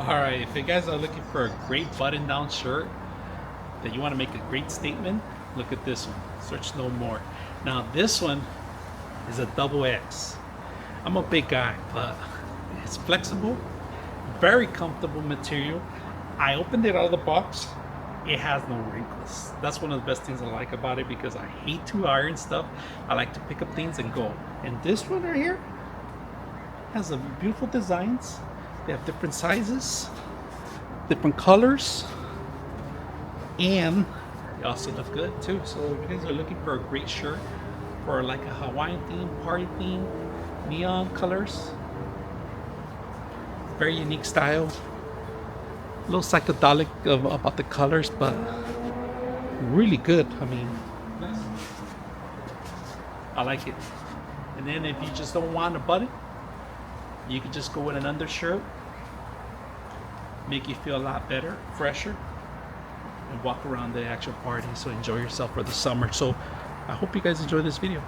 Alright, if you guys are looking for a great button-down shirt that you want to make a great statement, look at this one. Search no more. Now this one is a double X. I'm a big guy, but it's flexible, very comfortable material. I opened it out of the box. It has no wrinkles. That's one of the best things I like about it, because I hate to iron stuff. I like to pick up things and go. And this one right here has a beautiful designs. They have different sizes, different colors, and they also look good too. So if you guys are looking for a great shirt for like a Hawaiian theme, party theme, neon colors, very unique style, a little psychedelic about the colors, but really good. I mean, I like it. And then if you just don't want a button, you can just go with an undershirt, make you feel a lot better, fresher, and walk around the actual party. So enjoy yourself for the summer. So I hope you guys enjoy this video.